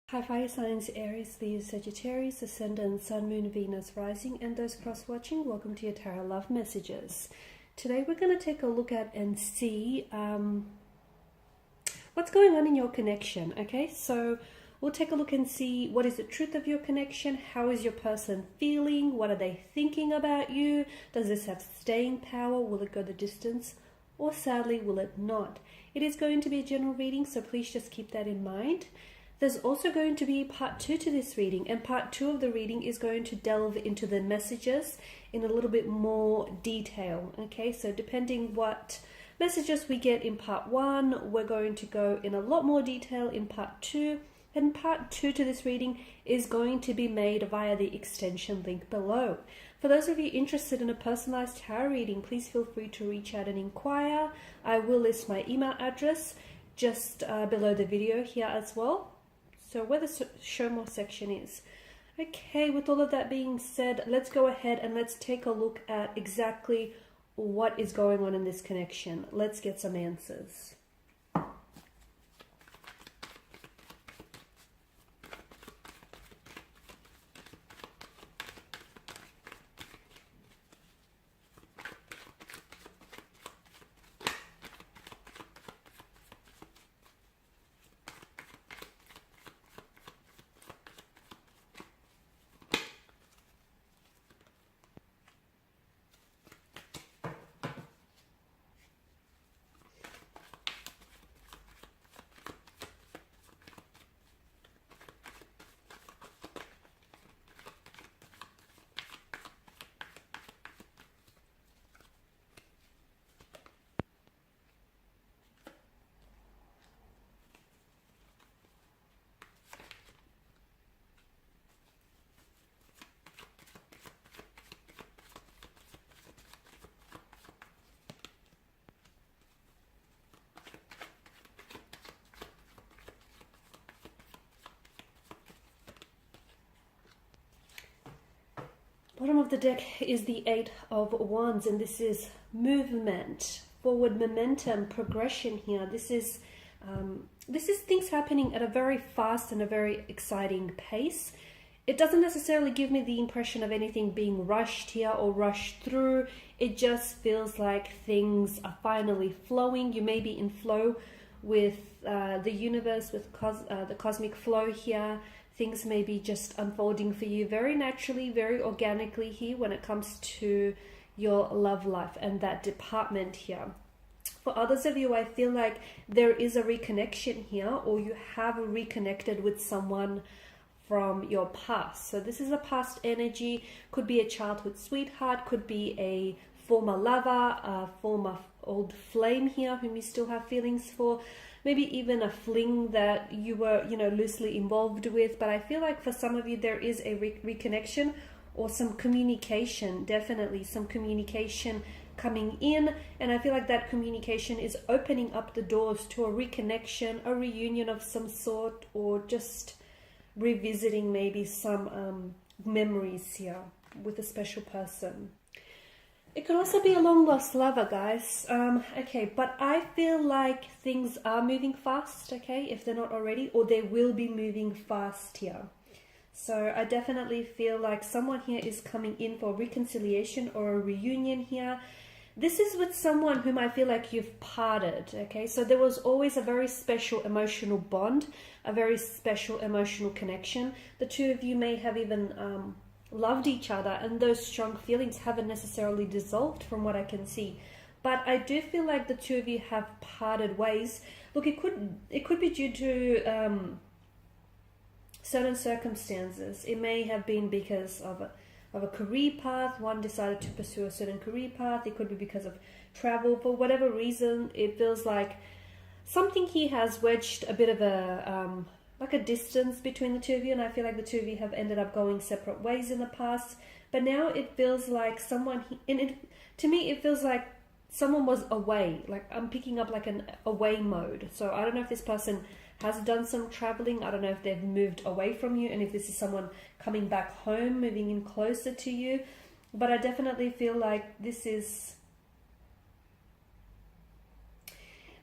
Hi fire signs, Aries, Leo, Sagittarius, Ascendant, Sun, Moon, Venus, Rising, and those cross-watching, welcome to your Tarot Love Messages. Today we're going to take a look at and see what's going on in your connection, okay? So we'll take a look and see what is the truth of your connection, how is your person feeling, what are they thinking about you, does this have staying power, will it go the distance, or sadly will it not? It is going to be a general reading, so please just keep that in mind. There's also going to be part 2 to this reading, and part 2 of the reading is going to delve into the messages in a little bit more detail, okay? So depending what messages we get in part 1, we're going to go in a lot more detail in part 2, and part 2 to this reading is going to be made via the extension link below. For those of you interested in a personalized tarot reading, please feel free to reach out and inquire. I will list my email address just below the video here as well. So where the show more section is. Okay, with all of that being said, let's go ahead and let's take a look at exactly what is going on in this connection. Let's get some answers. Bottom of the deck is the Eight of Wands, and this is movement, forward momentum, progression here. This is things happening at a very fast and a very exciting pace. It doesn't necessarily give me the impression of anything being rushed here or rushed through. It just feels like things are finally flowing. You may be in flow with the universe, with the cosmic flow here. Things may be just unfolding for you very naturally, very organically here when it comes to your love life and that department here. For others of you, I feel like there is a reconnection here, or you have reconnected with someone from your past. So this is a past energy, could be a childhood sweetheart, could be a former lover, a former old flame here whom you still have feelings for. Maybe even a fling that you were, loosely involved with. But I feel like for some of you, there is a reconnection or some communication, definitely some communication coming in. And I feel like that communication is opening up the doors to a reconnection, a reunion of some sort, or just revisiting maybe some memories here with a special person. It could also be a long-lost lover, guys. Okay, but I feel like things are moving fast, okay, if they're not already, or they will be moving fast here. So I definitely feel like someone here is coming in for reconciliation or a reunion here. This is with someone whom I feel like you've parted, okay? So there was always a very special emotional bond, a very special emotional connection. The two of you may have even loved each other, and those strong feelings haven't necessarily dissolved from what I can see. But I do feel like the two of you have parted ways. Look, it could be due to certain circumstances. It may have been because of a career path. One decided to pursue a certain career path. It could be because of travel. For whatever reason, it feels like something here has wedged a bit of a distance between the two of you, and I feel like the two of you have ended up going separate ways in the past. But now it feels like to me it feels like someone was away. Like I'm picking up like an away mode. So I don't know if this person has done some traveling. I don't know if they've moved away from you, and if this is someone coming back home, moving in closer to you. But I definitely feel like this is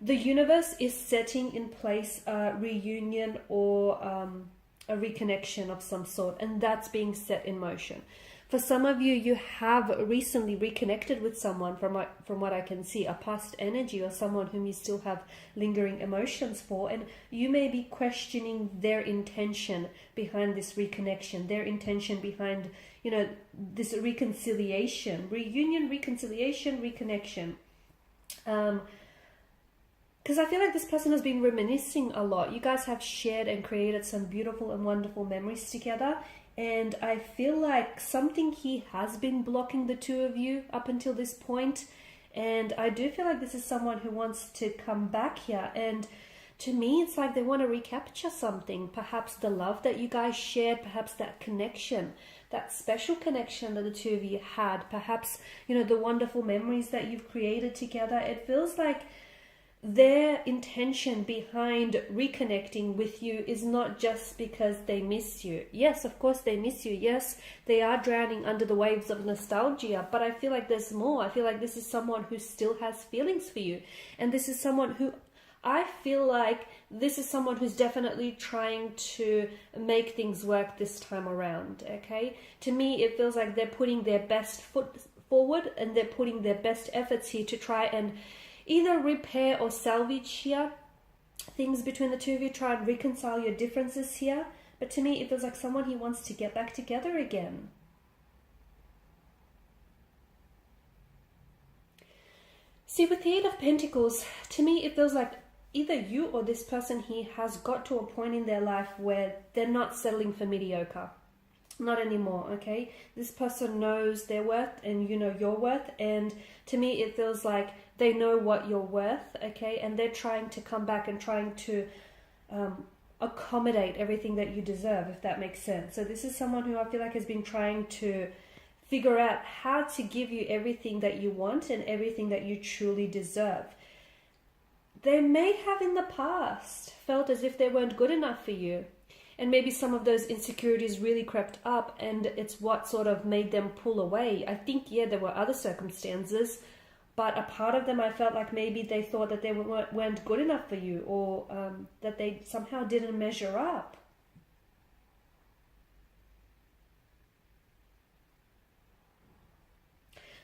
the universe is setting in place a reunion or a reconnection of some sort, and that's being set in motion. For some of you, you have recently reconnected with someone, from what I can see, a past energy or someone whom you still have lingering emotions for, and you may be questioning their intention behind this reconnection, their intention behind, you know, this reconciliation, reunion, reconciliation, reconnection. Because I feel like this person has been reminiscing a lot. You guys have shared and created some beautiful and wonderful memories together. And I feel like something here has been blocking the two of you up until this point. And I do feel like this is someone who wants to come back here. And to me, it's like they want to recapture something. Perhaps the love that you guys shared, perhaps that connection, that special connection that the two of you had. Perhaps, you know, the wonderful memories that you've created together. It feels like their intention behind reconnecting with you is not just because they miss you. Yes, of course they miss you. Yes, they are drowning under the waves of nostalgia, but I feel like there's more. I feel like this is someone who still has feelings for you. And this is someone who, I feel like this is someone who's definitely trying to make things work this time around, okay? To me, it feels like they're putting their best foot forward and they're putting their best efforts here to try and either repair or salvage here things between the two of you, try and reconcile your differences here. But to me, it feels like someone he wants to get back together again. See, with the Eight of Pentacles, to me, it feels like either you or this person here has got to a point in their life where they're not settling for mediocre. Not anymore, okay? This person knows their worth and you know your worth, and to me it feels like they know what you're worth, okay? And they're trying to come back and trying to accommodate everything that you deserve, if that makes sense. So this is someone who I feel like has been trying to figure out how to give you everything that you want and everything that you truly deserve. They may have in the past felt as if they weren't good enough for you. And maybe some of those insecurities really crept up and it's what sort of made them pull away. I think, yeah, there were other circumstances, but a part of them I felt like maybe they thought that they weren't good enough for you, or that they somehow didn't measure up.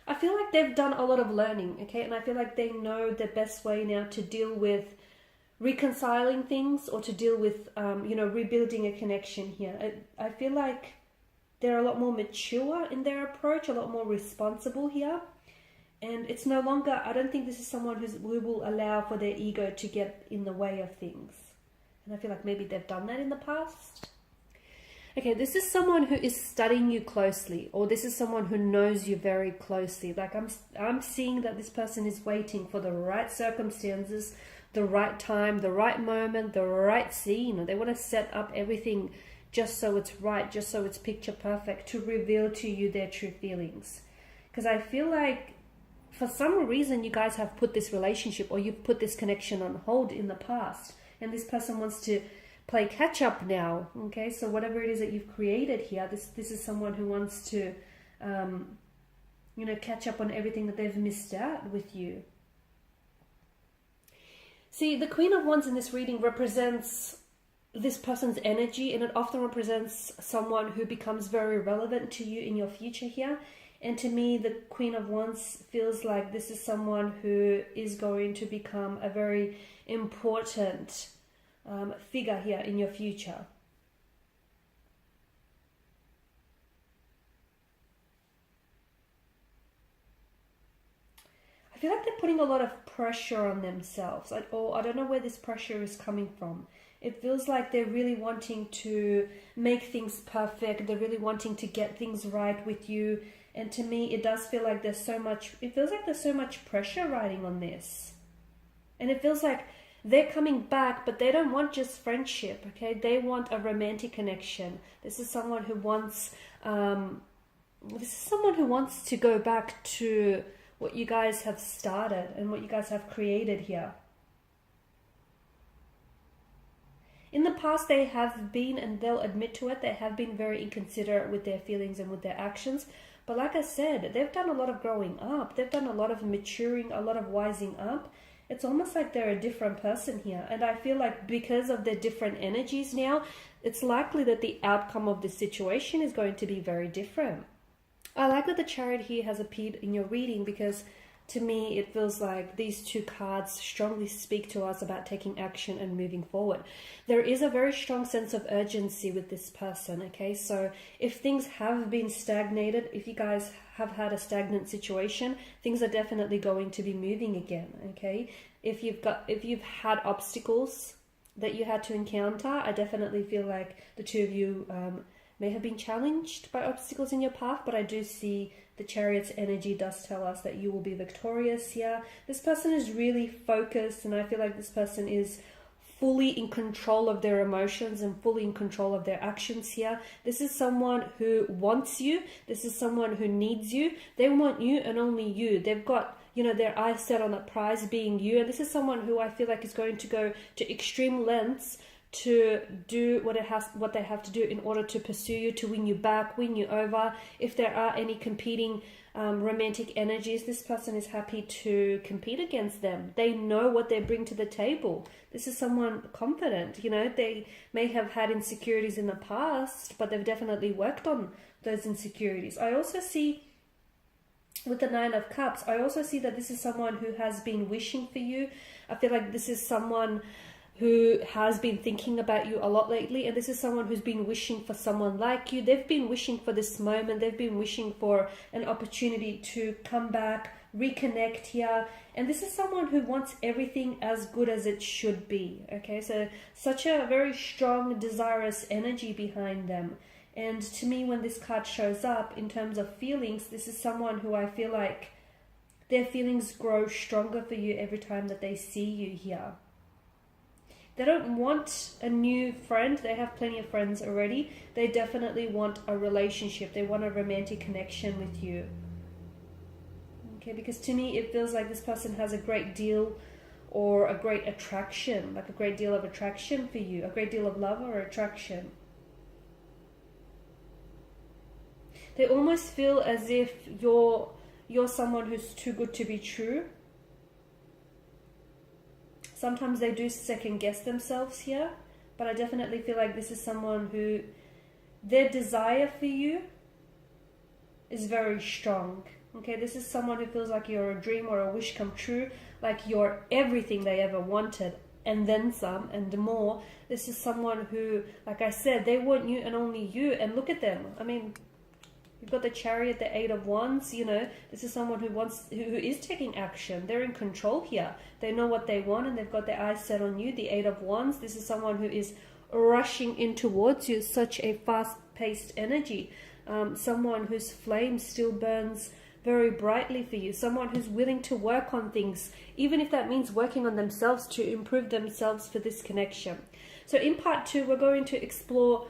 I feel like they've done a lot of learning, okay? And I feel like they know the best way now to deal with reconciling things or to deal with, rebuilding a connection here. I feel like they're a lot more mature in their approach, a lot more responsible here. And it's no longer, I don't think this is someone who will allow for their ego to get in the way of things. And I feel like maybe they've done that in the past. Okay, this is someone who is studying you closely, or this is someone who knows you very closely. Like I'm seeing that this person is waiting for the right circumstances, the right time, the right moment, the right scene. They want to set up everything just so it's right, just so it's picture perfect, to reveal to you their true feelings. Because I feel like for some reason you guys have put this relationship or you've put this connection on hold in the past, and this person wants to play catch up now. Okay, so whatever it is that you've created here, this is someone who wants to catch up on everything that they've missed out with you. See, the Queen of Wands in this reading represents this person's energy, and it often represents someone who becomes very relevant to you in your future here. And to me, the Queen of Wands feels like this is someone who is going to become a very important figure here in your future. I feel like they're putting a lot of pressure on themselves, or I don't know where this pressure is coming from. It feels like they're really wanting to make things perfect. They're really wanting to get things right with you. And to me, it does feel like there's so much pressure riding on this. And it feels like they're coming back, but they don't want just friendship, okay? They want a romantic connection. This is someone who wants to go back to what you guys have started and what you guys have created here. In the past, they have been, and they'll admit to it, they have been very inconsiderate with their feelings and with their actions. But like I said, they've done a lot of growing up. They've done a lot of maturing, a lot of wising up. it's almost like they're a different person here. And I feel like because of their different energies now, it's likely that the outcome of this situation is going to be very different. I like that the Chariot here has appeared in your reading, because to me it feels like these two cards strongly speak to us about taking action and moving forward. There is a very strong sense of urgency with this person, okay? So if things have been stagnated, if you guys have had a stagnant situation, things are definitely going to be moving again, okay? If you've had obstacles that you had to encounter, I definitely feel like the two of you may have been challenged by obstacles in your path, but I do see the Chariot's energy does tell us that you will be victorious here. This person is really focused, and I feel like this person is fully in control of their emotions and fully in control of their actions here. This is someone who wants you. This is someone who needs you. They want you and only you. They've got, you know, their eyes set on the prize being you. And this is someone who I feel like is going to go to extreme lengths to do what they have to do in order to pursue you, to win you back, win you over. If there are any competing romantic energies, this person is happy to compete against them. They know what they bring to the table. This is someone confident. You know, they may have had insecurities in the past, but they've definitely worked on those insecurities. I also see with the Nine of Cups, I also see that this is someone who has been wishing for you. I feel like this is someone who has been thinking about you a lot lately, and this is someone who's been wishing for someone like you. They've been wishing for this moment. They've been wishing for an opportunity to come back, reconnect here. And this is someone who wants everything as good as it should be. Okay, so such a very strong, desirous energy behind them. And to me, when this card shows up in terms of feelings, this is someone who I feel like their feelings grow stronger for you every time that they see you here. They don't want a new friend. They have plenty of friends already. They definitely want a relationship. They want a romantic connection with you. Okay, because to me, it feels like this person has a great deal or a great attraction, like a great deal of attraction for you, a great deal of love or attraction. They almost feel as if you're someone who's too good to be true. Sometimes they do second guess themselves here, but I definitely feel like this is someone who their desire for you is very strong. Okay, this is someone who feels like you're a dream or a wish come true, like you're everything they ever wanted and then some and more. This is someone who, like I said, they want you and only you, and look at them. I mean, you've got the Chariot, the Eight of Wands, you know, this is someone who is taking action. They're in control here. They know what they want and they've got their eyes set on you, the Eight of Wands. This is someone who is rushing in towards you, such a fast-paced energy. Someone whose flame still burns very brightly for you. Someone who's willing to work on things, even if that means working on themselves to improve themselves for this connection. So in part 2, we're going to explore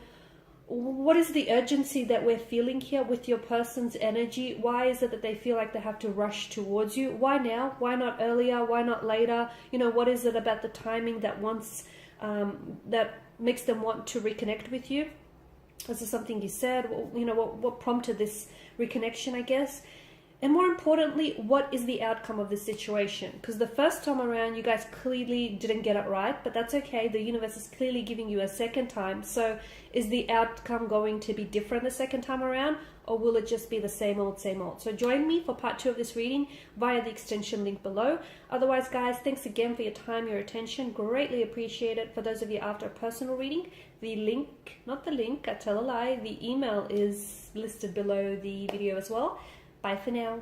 what is the urgency that we're feeling here with your person's energy. Why is it that they feel like they have to rush towards you? Why now? Why not earlier? Why not later? You know, what is it about the timing that that makes them want to reconnect with you? Is this something you said? You know, what prompted this reconnection, I guess? And more importantly, what is the outcome of this situation? Because the first time around, you guys clearly didn't get it right, but that's okay. The universe is clearly giving you a second time. So is the outcome going to be different the second time around, or will it just be the same old, same old? So join me for part 2 of this reading via the extension link below. Otherwise, guys, thanks again for your time, your attention. Greatly appreciate it. For those of you after a personal reading, the link, not the link, I tell a lie, the email is listed below the video as well. Bye for now.